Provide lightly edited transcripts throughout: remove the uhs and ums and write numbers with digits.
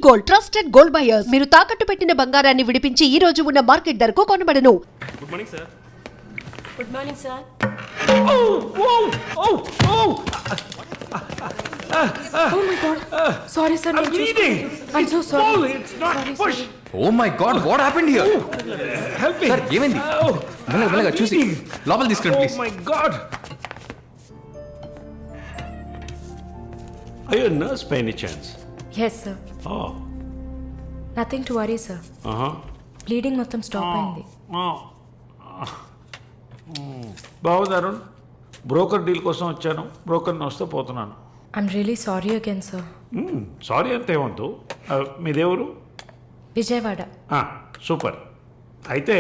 Gold, trusted gold buyers. మీరు తాకట్టు పెట్టిన బంగారాన్ని విడిపించి ఈ రోజు ఉన్న మార్కెట్ ధరకు కొనబడను. Good morning sir. Good morning sir. Oh my god. Sorry sir. I'm bleeding. I'm so sorry. Oh, it's not push. Oh my god, what happened here? Help me. Sir, ఏమైంది? మెల్లగా చూసి లోపల తీసుకురండి please. Oh my god. Are you a nurse by any chance? Yes sir. Oh. Nothing to worry sir. Bleeding మొత్తం stop అయింది. బాగుంది Arun. Broker deal కోసం వచ్చాను. బ్రోకర్ని వస్తే పోతున్నాను. I'm really sorry again sir. Sorry అంత ఏమంతు. మీదేవరు? విజయవాడ. సూపర్. అయితే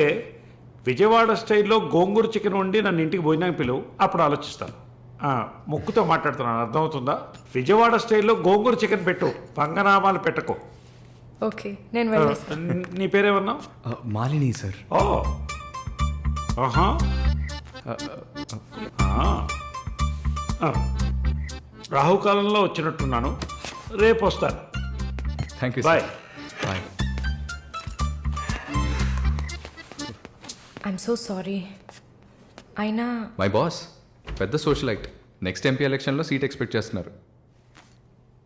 విజయవాడ స్టైల్లో గోంగూర చికెన్ వండి నన్ను ఇంటికి భోజనానికి పిలువు, అప్పుడు ఆలోచిస్తాను. ముక్కుతో మాట్లాడుతున్నాను, అర్థమవుతుందా? విజయవాడ స్టైల్లో గోంగూర చికెన్ పెట్టు, పంగనామాలు పెట్టకు. ఓకే, నేను వెళ్ళేస్తాను. నీ పేరేమన్నావు? మాలిని సార్. ఓ, ఆహా. రాహుకాలంలో వచ్చినట్టున్నాను. రేపు వస్తాను. Thank you. Bye. Bye. I'm so sorry. అయినా మై బాస్ పెద్ద సోషలైట్. నెక్స్ట్ ఎంపీ ఎలక్షన్లో సీట్ ఎక్స్పెక్ట్ చేస్తున్నారు.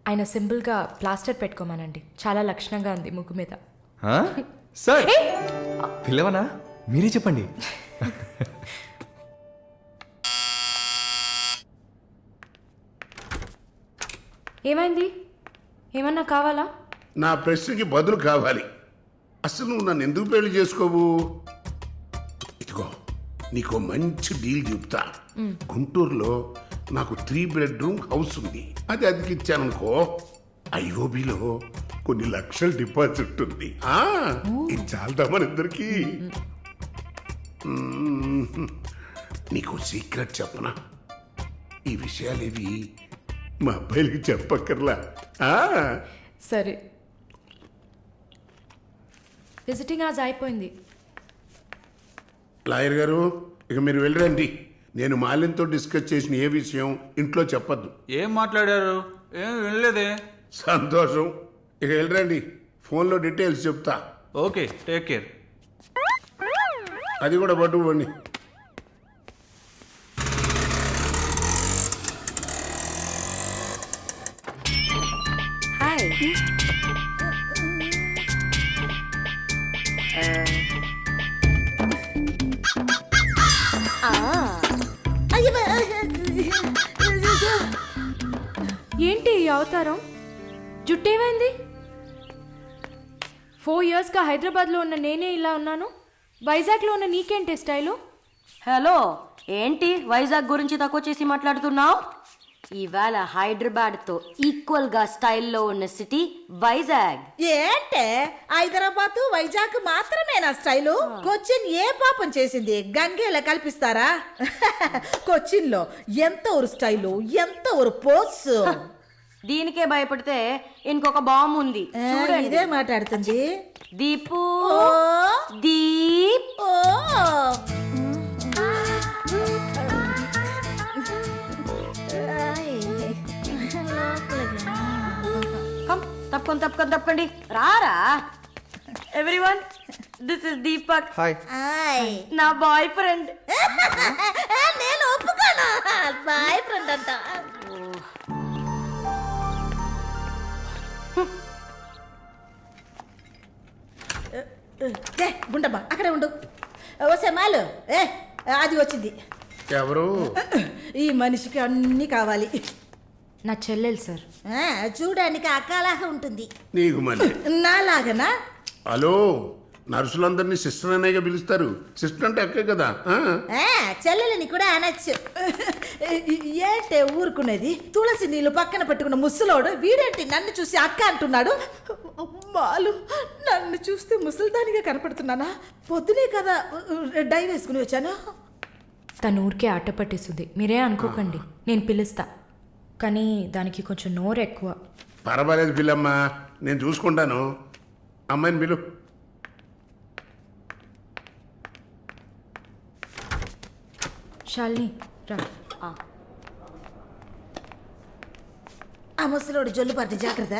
ఆయన సింపుల్గా ప్లాస్టర్ పెట్టుకోమానండి, చాలా లక్షణంగా ఉంది ముగ్గు మీద. సార్ పిల్లవనా? మీరే చెప్పండి. ఏమైంది? ఏమన్నా కావాలా? నా ప్రశ్నకి బదులు కావాలి. అసలు నువ్వు నన్ను ఎందుకు పెళ్లి చేసుకోవు? ఇదిగో నీకు మంచి డీల్ చెప్తా. గుంటూరులో నాకు 3 bedroom హౌస్ ఉంది. అది అదికిచ్చాననుకో, ఐఓబిలో కొన్ని లక్షల డిపాజిట్ ఉంది. ఇది చాలదా మన ఇద్దరికి? నీకు సీక్రెట్ చెప్పనా? ఈ విషయాలేవి మా అబ్బాయిలకి చెప్పక్కర్లా. సరే. విజిటింగ్ ఆజ్ అయిపోయింది. లాయర్ గారు, ఇక మీరు వెళ్ళరండి. నేను మాలిన్తో డిస్కస్ చేసిన ఏ విషయం ఇంట్లో చెప్పద్దు. ఏం మాట్లాడారు? ఏం వినలేదే. సంతోషం. ఇక వెళ్ళరండి, ఫోన్లో డీటెయిల్స్ చెప్తా. Okay, take care. అది కూడా పట్టుకోండి. హాయ్. ఏంటి ఈ అవతారం? జుట్టేమైంది? 4 yearsగా హైదరాబాద్లో ఉన్న నేనే ఇలా ఉన్నాను, వైజాగ్లో ఉన్న నీకేంటి స్టైలు? హలో, ఏంటి వైజాగ్ గురించి తక్కువ చేసి మాట్లాడుతున్నావు? ఇవాళ హైదరాబాద్తో ఈక్వల్గా స్టైల్లో ఉన్న సిటీ వైజాగ్. ఏంటే హైదరాబాద్ వైజాగ్ మాత్రమేనా స్టైలు? కొచ్చిన్ ఏ పాపం చేసింది? గంగేలా కల్పిస్తారా? కొచ్చిన్ లో ఎంత ఒక స్టైలు, ఎంత ఒక పోస్. దీనికే భయపడితే ఇంకొక బాంబు ఉంది చూడండి. ఇదే మాట్లాడుతుంది. దీపు ఓ దీప్. ఓ తప్పకండి రారా. Everyone, this is Deepak. Hi. నా బాయ్ ఫ్రెండ్. నేను ఒప్పుకోను. బాయ్ ఫ్రెండ్ అంట. గుండమ్మ అక్కడే ఉండు. వస్తే మాలు అది వచ్చింది. ఎవరు? ఈ మనిషికి అన్నీ కావాలి. నా చెల్లెలు సార్. చూడడానికి అక్కలాగా ఉంటుంది. నీకు మళ్ళీ నాలాగనా? హలో, నర్సులందరినీ సిస్టర్ అనేగా పిలుస్తారు. సిస్టర్ అంటే అక్కే కదా. చెల్లెలని కూడా అనొచ్చు. ఏంటే ఊరుకునేది? తులసి నీళ్ళు పక్కన పెట్టుకున్న ముసలోడు వీడేంటి నన్ను చూసి అక్క అంటున్నాడు? అమ్మాలు, నన్ను చూస్తే ముసలిదానిగా కనపడుతున్నానా? పొద్దునే కదా డై వేసుకుని వచ్చాను. తను ఊరికే ఆట పట్టిస్తుంది, మీరే అనుకోకండి. నేను పిలుస్తా, కానీ దానికి కొంచెం నోరు ఎక్కువ. పర్వాలేదు పిల్లమ్మ, నేను చూసుకుంటాను. అమ్మాయిని పిలు. శాలిని రా. ఆ ముసలోడు జొల్లు పడితే జాగ్రత్త.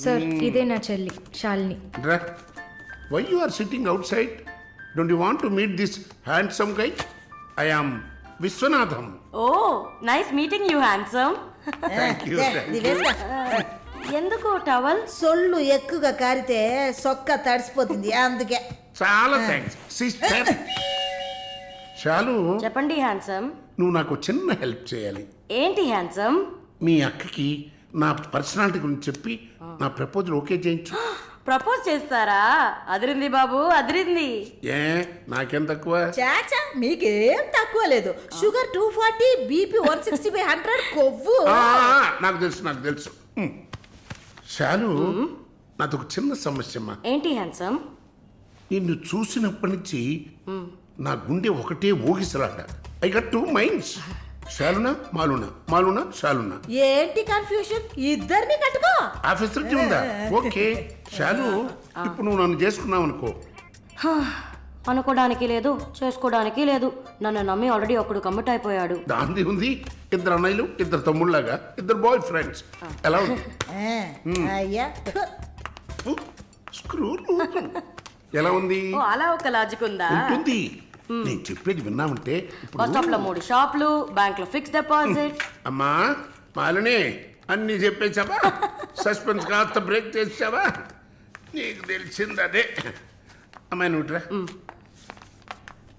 సార్ ఇదే నా చెల్లి శాలిని. రా. Why you are sitting outside? Don't you want to meet this handsome guy? I am Viswanatham. Oh nice meeting you handsome. Thank you. ఎందుకు టవల్? సొల్లు ఎక్కువగా కారితే సొక్క తడిసిపోతుంది అందుకే. చాలా థ్యాంక్స్ సిస్టర్. చాలు, చెప్పండి హ్యాండ్సమ్. నువ్వు నాకు చిన్న హెల్ప్ చేయాలి. ఏంటి హ్యాండ్సమ్? మీ అక్కకి నా పర్సనాలిటీ గురించి చెప్పి నా ప్రపోజల్ ఓకే చేయించు. ప్రపోజ్ చేస్తారా? అదిరింది బాబు, అదిరింది. ఏ నాకేం తక్కువ? చాచా మీకేం తక్కువ లేదు. షుగర్ 240, బీపీ 160/100, కొవ్వు. నాకు తెలుసు. చాలు, నాదొక చిన్న సమస్య అమ్మా. ఏంటి హ్యాండ్సమ్? నిన్ను చూసినప్పటి నుంచి నా గుండె ఒకటే ఊగిసలాట. I got 2 minds. శాలునా మాలునా, మాలునా శాలునా. ఏంటి కన్ఫ్యూషన్? ఇద్దరిని కట్టుకో. ఆ ఫెసిలిటీ ఉందా? ఓకే శాలు, ఇప్పుడు నువ్వు నన్ను చేసుకున్నావు అనుకో. అనుకోవడానికి లేదు, చేసుకోవడానికి లేదు. నన్ను నమ్మి ఆల్రెడీ ఒకడు కమిట్ అయిపోయాడు. దాంది ఉంది. 2 అన్నయ్యలు, 2 తమ్ముళ్ళలాగా, 2 బాయ్ ఫ్రెండ్స్. ఎలా ఉంది? అయ్యా స్క్రూ ఎలా ఉంది? ఓ అలా ఒక లాజిక్ ఉందా? ఉంటుంది. నేను చెప్పేది విన్నామంటే ఇప్పుడు బస్ స్టాప్ లో 3 షాపులు, బ్యాంక్ లో ఫిక్స్ డిపాజిట్. అమ్మా మాలిని అన్ని చెప్పేసావా? సస్పెన్స్ కాస్త బ్రేక్ చేసావా? నీకు తెలిసింది అదే. అమ్మాయి నువ్వుట్రా.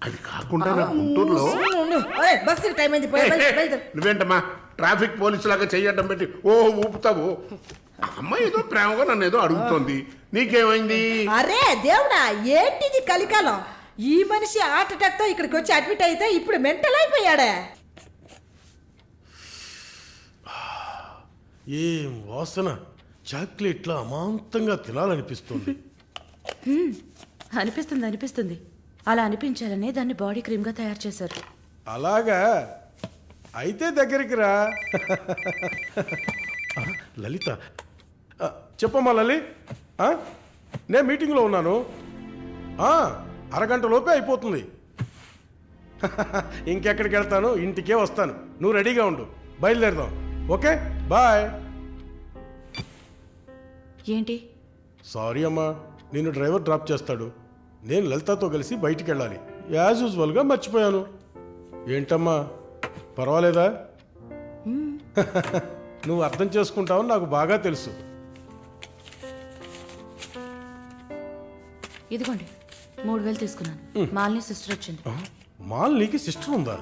అది కాకుండా నా గుంటూరులో బస్సు టైం అయింది. నువ్వేంటమ్మా ట్రాఫిక్ పోలీసు లాగా చెయ్యడం పెట్టి ఓ ఊపుతావు? అమ్మాయి ఏదో ప్రేమగా నన్ను ఏదో అడుగుతోంది. నీకేమైంది? అరే దేవుడా, ఏంటిది కలికాలం? ఈ మనిషి హార్ట్ అటాక్ తో ఇక్కడికి వచ్చి అడ్మిట్ అయితే ఇప్పుడు మెంటల్ అయిపోయాడే. ఏం వాసన! చాక్లెట్లా అమాంతంగా తినాలనిపిస్తుంది. అనిపిస్తుంది. అలా అనిపించాలనే దాన్ని బాడీ క్రీమ్గా తయారు చేశారు. అలాగా? అయితే దగ్గరికి రా. లలిత, చెప్పమ్మా లలి. నేను మీటింగ్లో ఉన్నాను. అరగంట లోపే అయిపోతుంది. ఇంకెక్కడికి వెళ్తాను? ఇంటికే వస్తాను. నువ్వు రెడీగా ఉండు, బయలుదేరదాం. Okay bye. ఏంటి? సారీ అమ్మా, నిన్ను డ్రైవర్ డ్రాప్ చేస్తాడు. నేను లలితతో కలిసి బయటికి వెళ్ళాలి. యాజ్ యూజువల్గా మర్చిపోయాను. ఏంటమ్మా పర్వాలేదా? నువ్వు అర్థం చేసుకుంటావని నాకు బాగా తెలుసు. ఇదిగోండి 3000 తీసుకున్నాను. మాలిని సిస్టర్ వచ్చింది. మాలినికి సిస్టర్ ఉందా?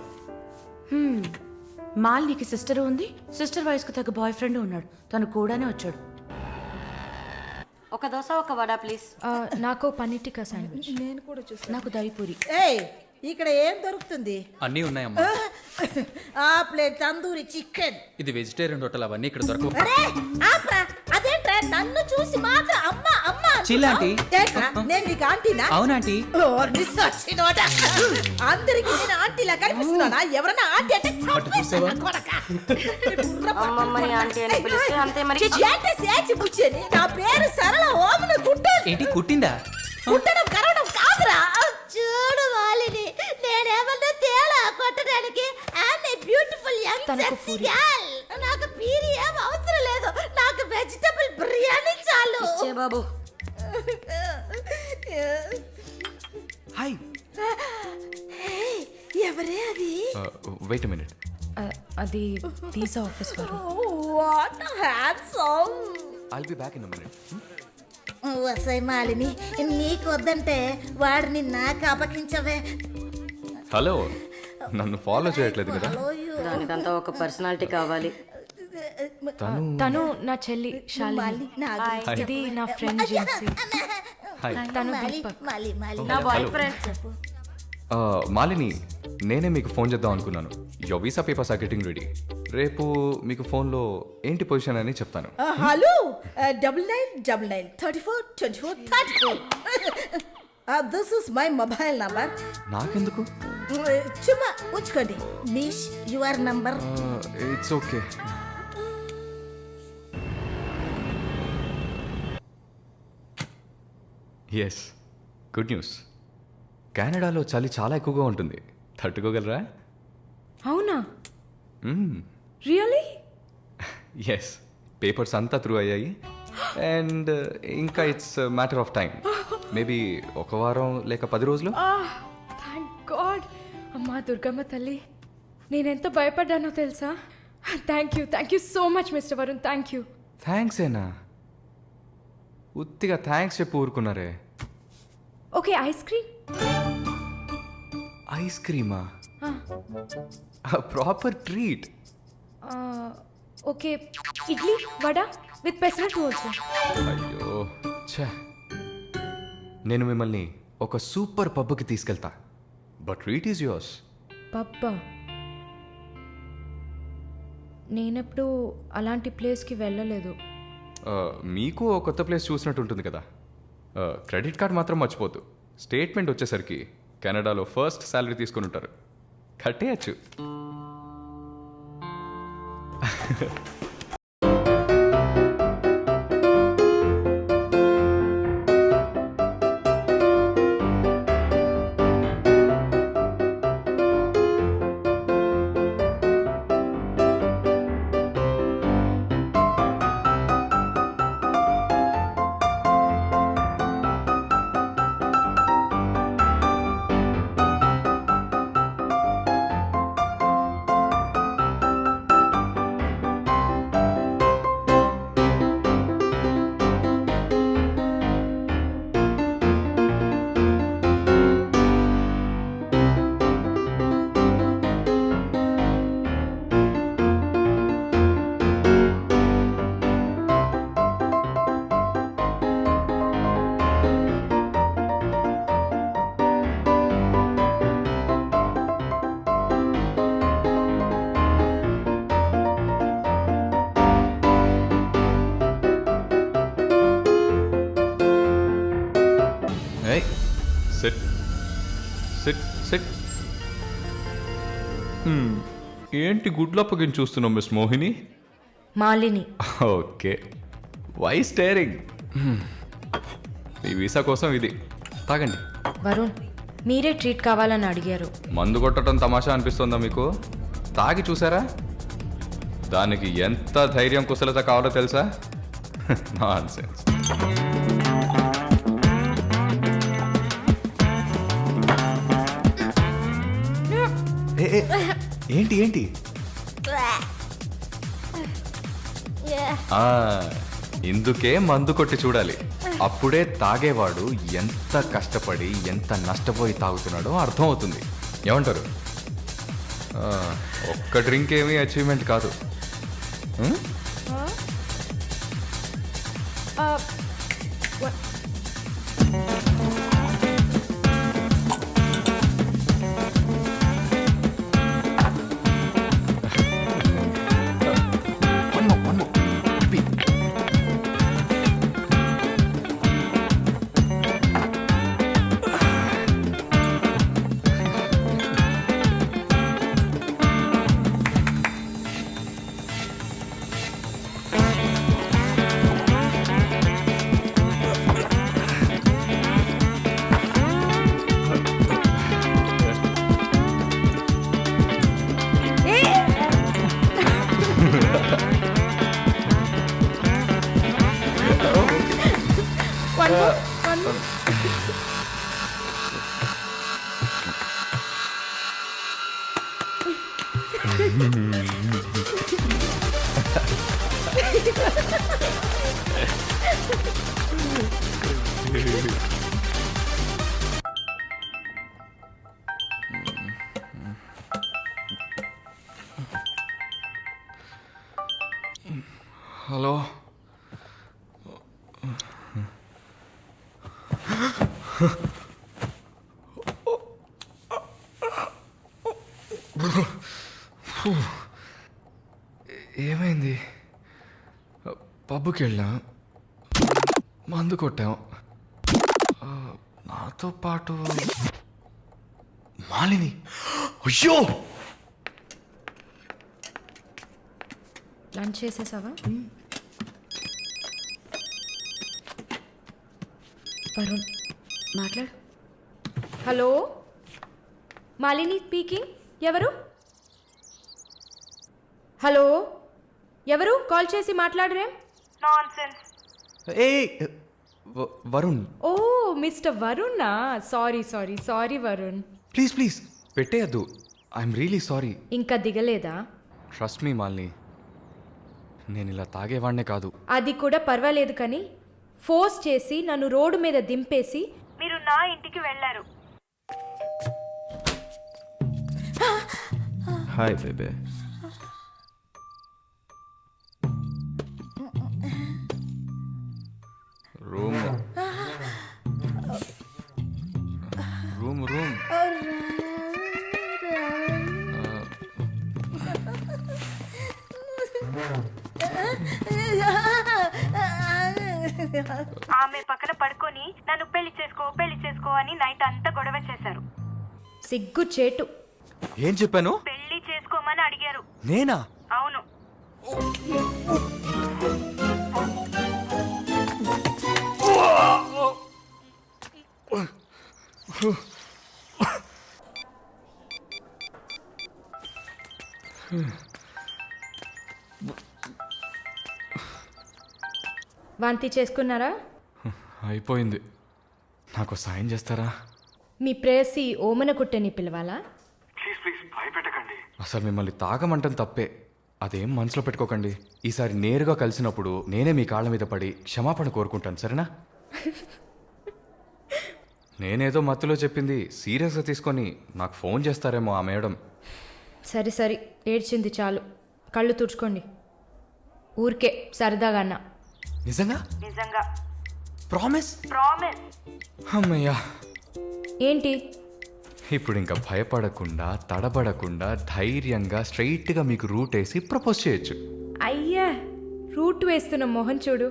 మాలినికి సిస్టర్ ఉంది. సిస్టర్ వయసుకు తగ్గ బాయ్ ఫ్రెండ్ ఉన్నాడు. తను కూడానే వచ్చాడు. ఒక దోశ, ఒక వడ ప్లీజ్. నాకు పన్నీర్ టిక్కా శాండ్విచ్. నేను కూడా చూసాను. నాకు దహిపూరి. ఏయ్, ఇక్కడ ఏం దొరుకుతుంది? అన్నీ ఉన్నాయమ్మా. ఆ ప్లేట్ తందూరి చికెన్. ఇది వెజిటేరియన్ హోటల్, అవన్నీ ఇక్కడ దొరకవు. అరే ఆప్రా, అదేంట్రా నన్ను చూసి మాత్రం అమ్మ అమ్మ చిల్లాంటి. ఏంట్రా, నేను నీకు ఆంటీనా? అవునాంటీ. ఓ నిస్సచ్చినోడా. అందరికి నేను ఆంటీలా కనిపిస్తున్నానా? ఎవరన్నా ఆంటీ అంటే చంపేస్తాను కొడకా. అమ్మమ్మని ఆంటీ అని పిలిస్తే అంతే మరి. ఏంటి సేచి బుచ్చేని? నా పేరు సరళ ఓమన కుట్టేది. ఏంటి కుట్టిందా? కుట్టడం కరవడం కాదురా. చూడు వాలిని, నేనేమన్నా తేడా కొట్టడానికి. I'm a beautiful young sexy girl. నాకు పీరి ఏం అవసరం లేదు. నాకు వెజిటబుల్ బిర్యానీ చాలు. ఇచ్చే బాబు. హాయ్. ఎవరే అది? Wait minute. అది వీసా ఆఫీస్ వారు. What handsome. I'll be back in minute. వసై మాలిని, నీకు వద్దంటే వాడిని నాకు అపకించవే. హలో, నన్ను ఫాలో చేయట్లేదు కదా? దానికంతా ఒక పర్సనాలిటీ కావాలి. తను నా చెల్లి శాలిని. ఇది నా ఫ్రెండ్ జెన్సీ. తను దీపక్. నా బాయ్ ఫ్రెండ్. మాలిని, నేనే మీకు ఫోన్ చేద్దాం అనుకున్నాను. Your visa papers are getting ready. రేపు మీకు ఫోన్లో ఏంటి పొజిషన్ అని చెప్తాను. Hello, 9999342434. This is my mobile number. నాకెందుకు? చుమ్మా ఉంచుకోండి. నిష్ your number. It's okay. Yes, good news. కెనడాలో చలి చాలా ఎక్కువగా ఉంటుంది. తట్టుకోగలరా? అవునా? రియలీ? ఎస్, పేపర్స్ అంతా త్రూ అయ్యాయి. అండ్ ఇంకా it's matter of time. Maybe ఒక వారం లేక 10 రోజులు. Thank god. అమ్మా దుర్గమ్మ తల్లి, నేనెంత భయపడ్డానో తెలుసా? Thank you so much mister Varun. Thank you. Thanks ఏనా? ఉత్తిగా థ్యాంక్స్ చెప్పి ఊరుకున్నారే. Okay, ice cream. ఐస్ క్రీమా? Proper treat. Okay, idli vada with pesarattu also. అయ్యో ఛే, నేను మిమ్మల్ని ఒక సూపర్ పబ్కి తీసుకెళ్తా, బట్ ట్రీట్ ఈజ్ యువర్స్. పబ్బా? నేనెప్పుడు అలాంటి ప్లేస్కి వెళ్ళలేదు. మీకు ఓ కొత్త ప్లేస్ చూసినట్టు ఉంటుంది కదా. క్రెడిట్ కార్డ్ మాత్రం మర్చిపోద్దు. స్టేట్మెంట్ వచ్చేసరికి కెనడాలో ఫస్ట్ శాలరీ తీసుకుని ఉంటారు, కట్టేయచ్చు. SIT SIT SIT. ఏంటి గుడ్లప్పగిని చూస్తున్నావు miss Mohini? Malini. Okay, why staring? ఈ వీసా కోసం ఇది తాగండి. వరుణ్, మీరే ట్రీట్ కావాలని అడిగారు. మందు కొట్టడం తమాషా అనిపిస్తుందా మీకు? తాగి చూసారా? దానికి ఎంత ధైర్యం కుశలత కావాలో తెలుసా? నాన్సెన్స్. ఏంటి ఏంటి? ఇందుకే మందు కొట్టి చూడాలి, అప్పుడే తాగేవాడు ఎంత కష్టపడి ఎంత నష్టపోయి తాగుతున్నాడో అర్థమవుతుంది. ఏమంటారు? ఒక్క డ్రింక్ ఏమీ అచీవ్మెంట్ కాదు. హలో, ఏమైంది? పబ్కి వెళ్ళాం, మందు కొట్టాం, నాతో పాటు మాలిని. అయ్యో, లంచ్ చేసేసావా? వరుణ్ మాట్లాడు. Hello, Malini speaking. ఎవరు? హలో, ఎవరు? కాల్ చేసి మాట్లాడరేం? నాన్సెన్స్. ఏ వరుణ్ ఓ మిస్టర్ వరుణా sorry sorry sorry Varun. Please please పెట్టేయద్దు. I'm really sorry. ఇంకా దిగలేదా? ట్రస్ట్ మీ మాలిని, నేను ఇలా తాగేవాడినే కాదు. అది కూడా పర్వాలేదు కానీ ఫోర్స్ చేసి నన్ను రోడ్డు మీద దింపేసి మీరు నా ఇంటికి వెళ్ళారు. హాయ్ బేబే. రూమ్ రూమ్ రూమ్ ఆమె పక్కన పడుకొని నన్ను పెళ్లి చేసుకో అని నైట్ అంతా గొడవ చేశారు. సిగ్గు చేటు. ఏం చెప్పాను? పెళ్లి చేసుకోమని అడిగారు. నేనా? అవును. వాంతి చేసుకున్నారా? అయిపోయింది. నాకు సాయం చేస్తారా? మీ ప్రేయసి ఓమన కుట్టని పిలవాలా? అసలు మిమ్మల్ని తాగమంటం తప్పే, అదేం మనసులో పెట్టుకోకండి. ఈసారి నేరుగా కలిసినప్పుడు నేనే మీ కాళ్ళ మీద పడి క్షమాపణ కోరుకుంటాను, సరేనా? నేనేదో మత్తులో చెప్పింది సీరియస్గా తీసుకొని నాకు ఫోన్ చేస్తారేమో ఆ మేడం. సరే సరే ఏడ్చింది చాలు, కళ్ళు తుడుచుకోండి. ఊరికే సరదాగా అన్నా. నిజంగా? నిజంగా. ప్రామిస్? ప్రామిస్. అమ్మయ్యా. ఏంటి? ఇప్పుడు ఇంకా భయపడకుండా తడబడకుండా ధైర్యంగా స్ట్రైట్గా మీకు రూట్ వేసి ప్రపోజ్ చేయొచ్చు. అయ్యా రూట్ వేస్తున్న మొహం చూడు.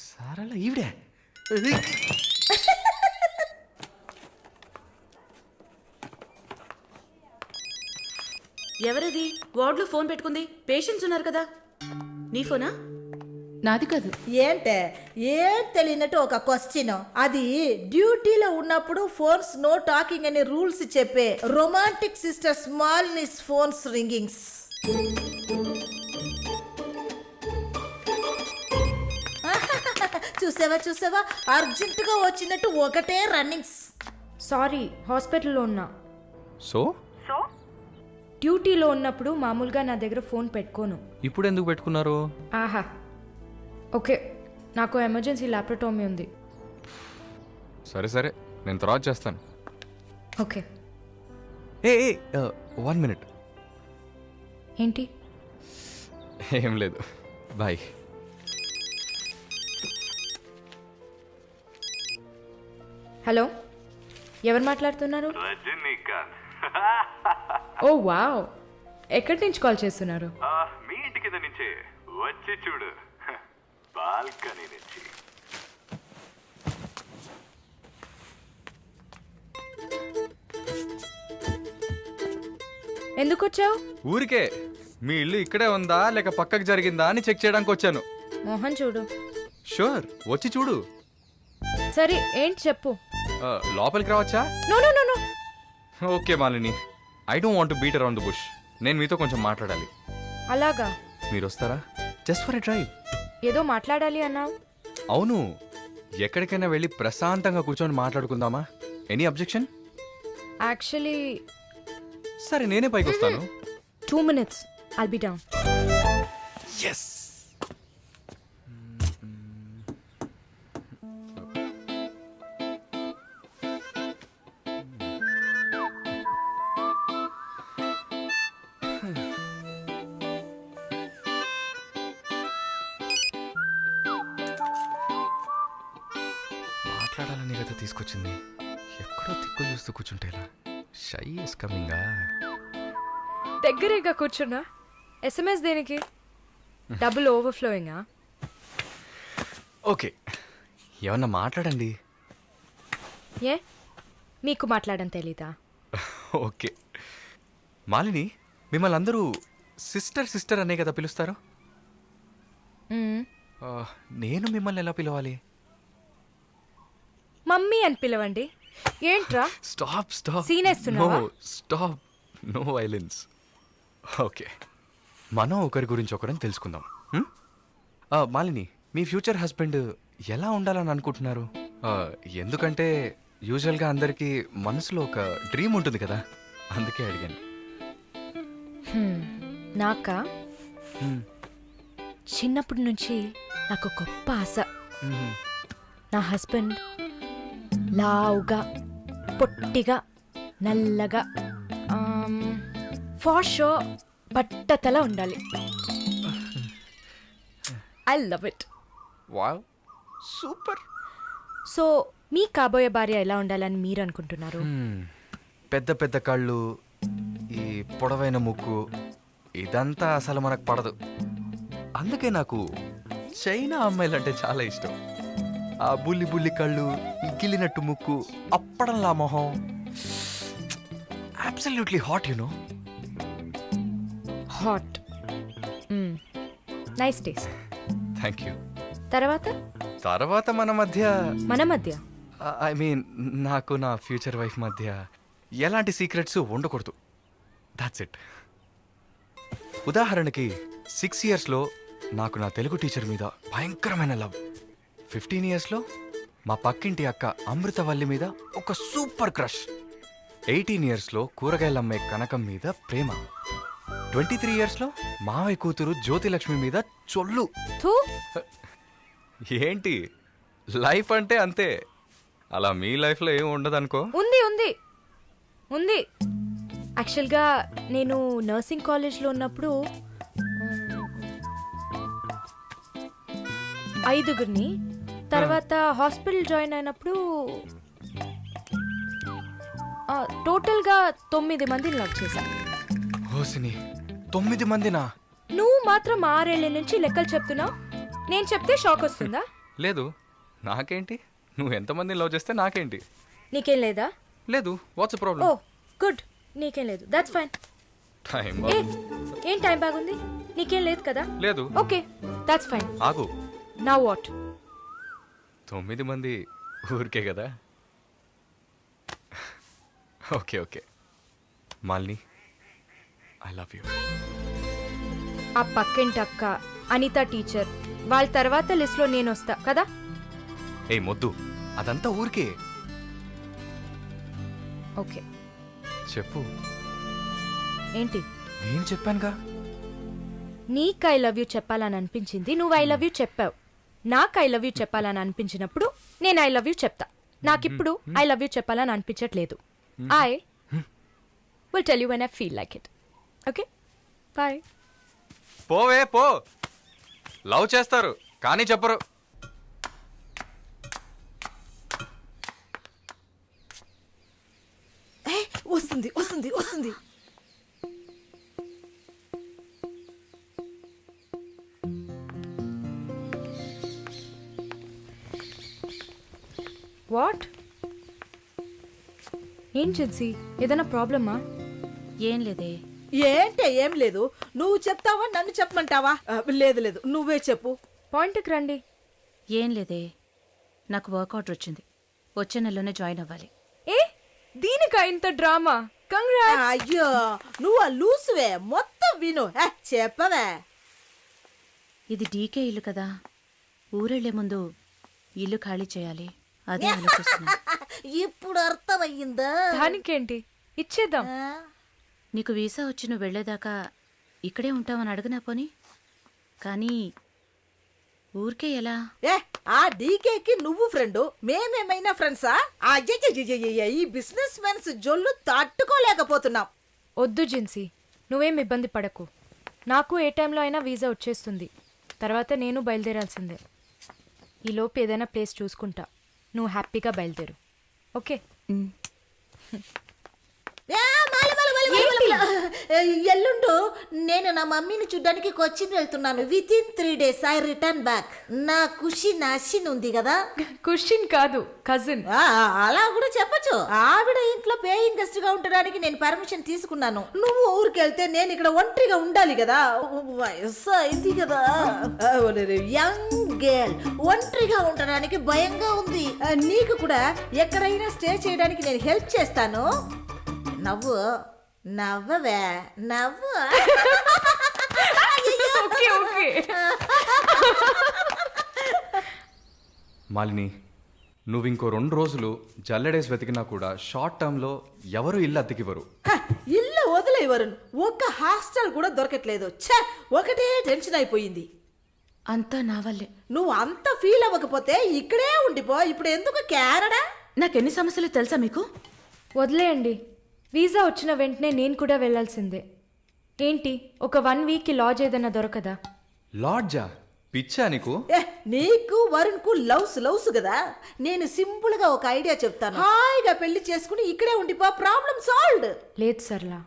సారలా ఈవిడే. ఎవరది వార్డులో ఫోన్ పెట్టుకుంది? పేషెంట్స్ ఉన్నారు కదా. నీ ఫోనా? నాది కాదు. ఏంటే ఏం తెలియనట్టు ఒక క్వశ్చన్. అది డ్యూటీలో ఉన్నప్పుడు ఫోన్స్ నో టాకింగ్ అనే రూల్స్ చెప్పే romantic sister smallness phones ringings. చూసావా అర్జెంటుగా వచ్చినట్టు ఒకటే రన్నింగ్స్. సారీ హాస్పిటల్లో ఉన్నా. సో డ్యూటీలో ఉన్నప్పుడు మామూలుగా నా దగ్గర ఫోన్ పెట్టుకోను. ఇప్పుడు ఎందుకు పెట్టుకున్నారు? ఆహా ఓకే, నాకు ఎమర్జెన్సీ ల్యాప్రటోమీ ఉంది. సరే సరే, నేను తర్వాత చేస్తాను. ఓకే. ఏ 1 minute. ఏంటి? ఏం లేదు, బాయ్. హలో, ఎవరు మాట్లాడుతున్నారు? ఓ వావ్, ఎక్కడి నుంచి కాల్ చేస్తున్నారు? మీ ఇంటి కింద నుంచే, వచ్చి చూడు, బాల్కనీ నుంచి. ఎందుకు వచ్చావు? ఊరికే. మీ ఇల్లు ఇక్కడే ఉందా లేక పక్కకు జరిగిందా అని చెక్ చేయడానికి వచ్చాను. మోహన్ చూడు. షూర్, వచ్చి చూడు. సరే ఏంటి చెప్పు. లోపలికి రావచ్చా? No no no no. Okay Malini, I don't want to beat around the bush. నేను మీతో కొంచెం మాట్లాడాలి. అలాగా? మీరు వస్తారా? Just for a drive. ఏదో మాట్లాడాలి అన్నావు. అవును, ఎక్కడికైనా వెళ్ళి ప్రశాంతంగా కూర్చొని మాట్లాడుకుందామా? Any objection? యాక్చువల్లీ సరే, నేనే పైకి వస్తాను. 2 minutes, I'll be down. Yes. మాట్లాడాలని కదా తీసుకొచ్చింది. ఎక్కడో తిక్కులు చూస్తూ కూర్చుంటేలా. Shy is కమింగా. దగ్గరేగా కూర్చున్నా. ఎస్ఎంఎస్ దేనికి? డబుల్ ఓవర్ఫ్లోయింగా? ఓకే, ఏమన్నా మాట్లాడండి. ఏ మీకు మాట్లాడడం తెలీదా? ఓకే మాలిని, మిమ్మల్ని అందరూ సిస్టర్ సిస్టర్ అనే కదా పిలుస్తారు? మ్మ్. నేను మిమ్మల్ని ఎలా పిలవాలి? మమ్మీ అని పిలవండి. ఏంట్రా స్టాప్ స్టాప్. Scene వేస్తున్నావా? Stop, no violence. ఓకే, మనం ఒకరి గురించి ఒకరని తెలుసుకుందాం. మాలిని, మీ ఫ్యూచర్ హస్బెండ్ ఎలా ఉండాలని అనుకుంటున్నారు? ఎందుకంటే యూజువల్గా అందరికీ మనసులో ఒక డ్రీమ్ ఉంటుంది కదా, అందుకే అడిగాను. నాకా చిన్నప్పటి నుంచి నాకు గొప్ప ఆశ. నా హస్బెండ్ లావుగా, పొట్టిగా, నల్లగా, ఫార్ షో బట్టతల ఉండాలి. I love it. Wow, super. So మీ కాబోయే భార్య ఎలా ఉండాలని మీరు అనుకుంటున్నారు? పెద్ద పెద్ద కళ్ళు, ఈ పొడవైన ముక్కు, ఇదంతా అసలు మనకు పడదు. అందుకే నాకు చైనా అమ్మాయిలంటే చాలా ఇష్టం. ఆ బుల్లి బుల్లి కళ్ళు, ఈ గిల్లినట్టు ముక్కు, అప్పడంలా మొహం, absolutely hot, you know. Hot. Nice taste. Thank you. తర్వాత మన మధ్య ఐ మీన్ నాకు నా ఫ్యూచర్ వైఫ్ మధ్య ఎలాంటి సీక్రెట్స్ ఉండకూడదు. That's it. ఉదాహరణకి 6 yearsలో నాకు నా తెలుగు టీచర్ మీద భయంకరమైన లవ్. 15 yearsలో మా పక్కింటి అక్క అమృతవల్లి మీద ఒక సూపర్ క్రష్. 18 yearsలో కూరగాయలమ్మే కనకం మీద ప్రేమ. 23 yearsలో మావయ్య కూతురు జ్యోతిలక్ష్మి మీద చొల్లు. థూ. ఏంటి, లైఫ్ అంటే అంతే. అలా మీ లైఫ్లో ఏం ఉండదు అనుకో. ఉంది ఉంది ఉంది. యాక్చువల్గా నేను నర్సింగ్ కాలేజ్లో ఉన్నప్పుడు 5గురిని, తర్వాత హాస్పిటల్ జాయిన్ అయినప్పుడు టోటల్గా 9 మందిని లవ్ చేశా. హోసిని, 9 మందినా? నువ్వు మాత్రం 6 ఏళ్ల నుంచి లెక్కలు చెప్తున్నావు. నేను చెప్తే షాక్ వస్తుందా? లేదు, నాకేంటి, నువ్వు ఎంతమందిని లవ్ చేస్తే నాకేంటి. నీకేం లేదా? లేదు. వాట్స్ ఓ ప్రాబ్లం? గుడ్, నీకేం లేదు. That's fine. టైం ఏం టైం బాగుంది? నీకేం లేదు కదా? లేదు. Okay, that's fine. ఆగు. Now what? 9 మంది ఊరికే కదా. Okay okay Malini, I love you. ఆ పక్కింటి అక్క, అనిత టీచర్, వాళ్ళ తర్వాత లిస్ట్లో నేను వస్తా కదా. ఏ మొద్దు, అదంతా ఊరికే. ఓకే చెప్పు. ఏంటి? నేను చెప్పానుగా. నీకు ఐ లవ్ యూ చెప్పాలని అనిపించింది, నువ్వు ఐ లవ్ యూ చెప్పావు. నాకు ఐ లవ్ యూ చెప్పాలని అనిపించినప్పుడు నేను ఐ లవ్ యూ చెప్తా. నాకిప్పుడు ఐ లవ్ యూ చెప్పాలని అనిపించట్లేదు. I will tell you when I feel like it. Okay, bye. పోవే పో. లవ్ చేస్తారు కానీ చెప్పరు. వస్తుంది వస్తుంది వస్తుంది. వాట్? ఏం జిన్సీ, ఏదైనా ప్రాబ్లమా? ఏం లేదే. ఏంటే ఏం లేదు. నువ్వు చెప్తావా నన్ను చెప్పమంటావా? లేదు లేదు, నువ్వే చెప్పు. పాయింట్కి రండి. ఏం లేదే, నాకు వర్క్ ఆర్డర్ వచ్చింది. వచ్చే నెలలోనే జాయిన్ అవ్వాలి. ఏ దీనికా ఇంత డ్రామా? కంగ్రాట్స్. అయ్యో, నువ్వు లూసువే. మొత్తం విను. చెప్పవే. ఇది డీకే ఇల్లు కదా, ఊరెళ్లే ముందు ఇల్లు ఖాళీ చేయాలి. అదే ఆలోచిస్తున్నా. ఇప్పుడు అర్థమయ్యిందా? దానికేంటి, ఇచ్చేద్దాం. నీకు వీసా వచ్చి నువ్వు వెళ్లేదాకా ఇక్కడే ఉంటావని అడగనా పోని. కానీ ఊరికే ఎలా? ఆ డీకేకి నువ్వు ఫ్రెండు, మేమేమైనా ఫ్రెండ్సా? ఈ బిజినెస్ మెన్స్ జొల్లు తట్టుకోలేకపోతున్నాం. వద్దు జిన్సీ, నువ్వేం ఇబ్బంది పడకు. నాకు ఏ టైంలో అయినా వీసా వచ్చేస్తుంది. తర్వాత నేను బయలుదేరాల్సిందే. ఈలోపు ఏదైనా ప్లేస్ చూసుకుంటా. నువ్వు హ్యాపీగా బయలుదేరు ఓకే ఎల్లుండు నేను నా మమ్మీని చూడ్డానికి కొచ్చిన్ వెళ్తున్నాను. With in 3 days I return back. నా ఖుషి నాశిన్ ఉంది కదా, క్వశ్చన్ కాదు కజిన్. అలా కూడా చెప్పొచ్చు. ఆవిడ ఇంట్లో పేయింగ్ గెస్ట్ గా ఉండడానికి నేను పర్మిషన్ తీసుకున్నాను. నువ్వు ఊరికెళ్తే నేను ఇక్కడ ఒంటరిగా ఉండాలి కదా, వయసు అయింది కదా. యంగ్ గర్ల్ ఒంటరిగా ఉండడానికి భయంగా ఉంది. నీకు కూడా ఎక్కడైనా స్టే చేయడానికి నేను హెల్ప్ చేస్తాను. నవ్వు నవ్వవే నవ్వు. ఓకే ఓకే మాలిని, నువ్వు ఇంకో 2 రోజులు జల్లెడేసి వెతికినా కూడా షార్ట్ టర్మ్లో ఎవరు ఇల్లు అద్దెకివ్వరు. ఇల్లు వదిలే వరుణ్, ఒక్క హాస్టల్ కూడా దొరకట్లేదు. ఛ, ఒకటే టెన్షన్ అయిపోయింది. అంతా నా వల్లే. నువ్వు అంత ఫీల్ అవ్వకపోతే ఇక్కడే ఉండిపో. ఇప్పుడు ఎందుకు కెనడా? నాకెన్ని సమస్యలు తెలుసా మీకు? వదిలేయండి. వీసా వచ్చిన వెంటనే నేను కూడా వెళ్ళాల్సిందే. ఏంటి ఒక 1 weekకి లాడ్జ్ ఏదైనా దొరకదా? లాడ్జా? పిచ్చా నీకు? నీకు వరుణ్ కు లవ్స్ కదా. నేను సింపుల్ గా ఒక ఐడియా చెప్తాను. హాయిగా పెళ్లి చేసుకుని ఇక్కడే ఉండిపో, ప్రాబ్లం సాల్వ్డ్. లేదు సర్లా,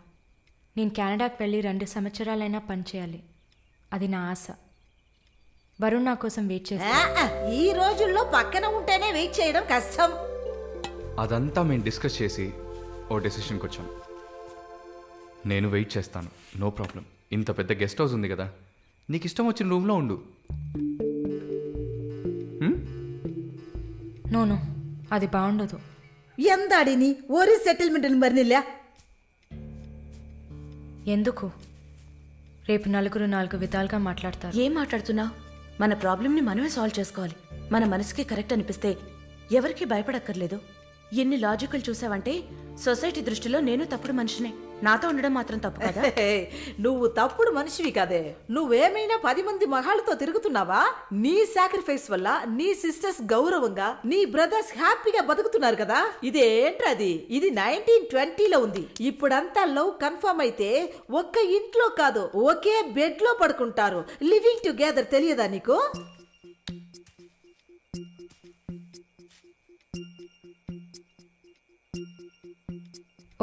నేను కెనడాకి వెళ్ళి 2 సంవత్సరాలైనా పనిచేయాలి. అది నా ఆశ. వరుణ్ నా కోసం వెయిట్ చేస్తా. ఈ రోజుల్లో పక్కన ఉంటేనే వెయిట్ చేయడం కష్టం. అదంతా మేము డిస్కస్ చేసి ఓ డెసిషన్కి వచ్చాం. నేను వెయిట్ చేస్తాను, నో ప్రాబ్లం. ఇంత పెద్ద గెస్ట్ హౌస్ ఉంది కదా, నీకు ఇష్టం వచ్చిన రూమ్లో ఉండు. నో అది బాగుండదు. ఎందాడిని ఓరి సెటిల్మెంట్ మరినిల్లా. ఎందుకు? రేపు నలుగురు 4 విధాలుగా మాట్లాడతారు. ఏం మాట్లాడుతున్నావు? మన ప్రాబ్లంని మనమే సాల్వ్ చేసుకోవాలి. మన మనసుకి కరెక్ట్ అనిపిస్తే ఎవరికి భయపడక్కర్లేదు. ఎన్ని లాజికల్ చూసావంటే సొసైటీ దృష్టిలో నేను తప్పుడు మనిషినే. నాతో ఉండడం మాత్రం తప్పు కదా? నువ్వు తప్పుడు మనిషివి కదే. నువ్వేమైనా 10 మంది మగాళ్ళతో తిరుగుతున్నావా? నీ సాక్రిఫైస్ వల్ల నీ సిస్టర్స్ గౌరవంగా, నీ బ్రదర్స్ హ్యాపీగా బతుకుతున్నారు కదా. ఇదేంట్రది? ఇది 1920లో ఉంది. ఇప్పుడంతా లవ్ కన్ఫర్మ్ అయితే ఒక్క ఇంట్లో కాదు, ఒకే బెడ్ లో పడుకుంటారు. లివింగ్ టుగెదర్ తెలియదా నీకు?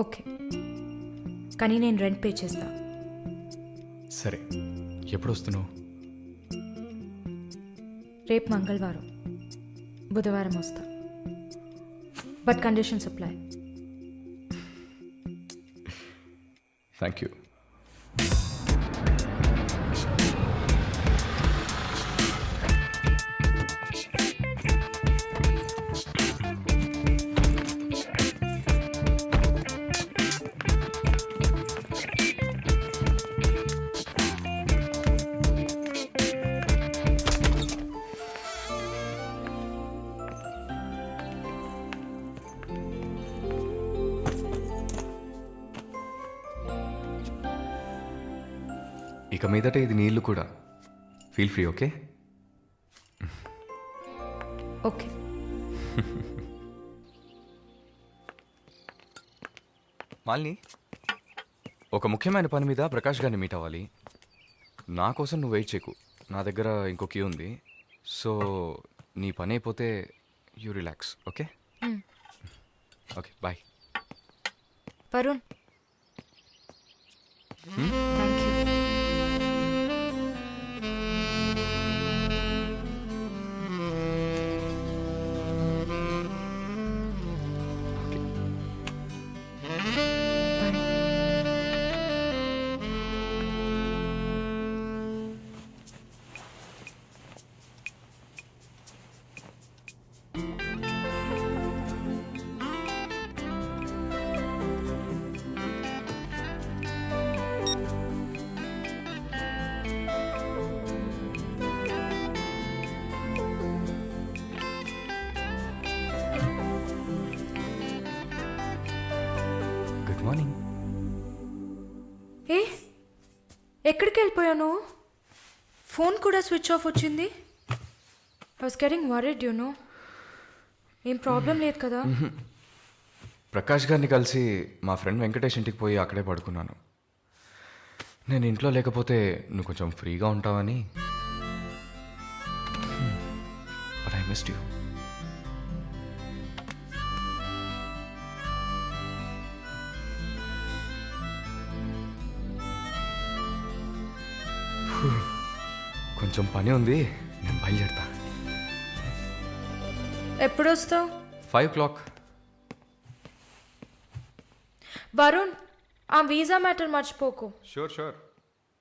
ఓకే, కానీ నేను రెంట్ పే చేస్తా. సరే, ఎప్పుడు వస్తున్నావు? రేపు మంగళవారం, బుధవారం వస్తా. But conditions apply. Thank you. ఇక మీదట ఇది నీళ్ళు కూడా. Feel free, okay? Okay. Malini, ఒక ముఖ్యమైన పని మీద ప్రకాష్ గారిని మీట్ అవ్వాలి. నా కోసం నువ్వు వెయిట్ చేయకు, నా దగ్గర ఇంకో క్యూ ఉంది. సో నీ పని అయిపోతే you relax, okay? Okay, bye. Varun, thank you. Good morning. ఏ, ఎక్కడికి వెళ్ళిపోయాను? ఫోన్ కూడా స్విచ్ ఆఫ్ వచ్చింది. I was getting worried, you know. ఏం ప్రాబ్లం లేదు కదా? ప్రకాష్ గారిని కలిసి మా ఫ్రెండ్ వెంకటేష్ ఇంటికి పోయి అక్కడే పడుకున్నాను. నేను ఇంట్లో లేకపోతే నువ్వు కొంచెం ఫ్రీగా ఉంటావని. But I missed you. కొంచెం పని ఉంది, నేను బయలుదేరుతా. ఎప్పుడు వస్తావు? 5 o'clock. వరుణ్, ఆ వీసా మ్యాటర్ మర్చిపోకు. షూర్.